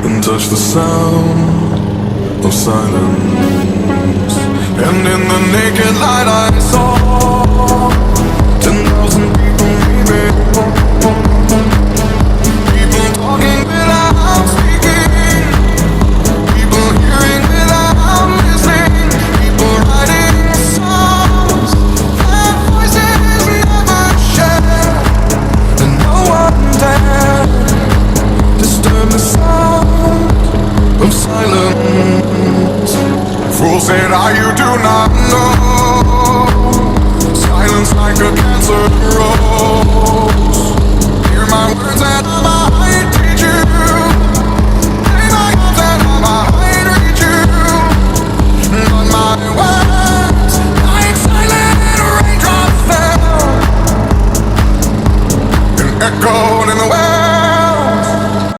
and touch the sound of silence. And in the naked light I saw 10,000 people maybe. People talking without speaking, people hearing without listening, people writing songs that voices never share, and no one dared disturb the sound of silence. Fool said, you do not know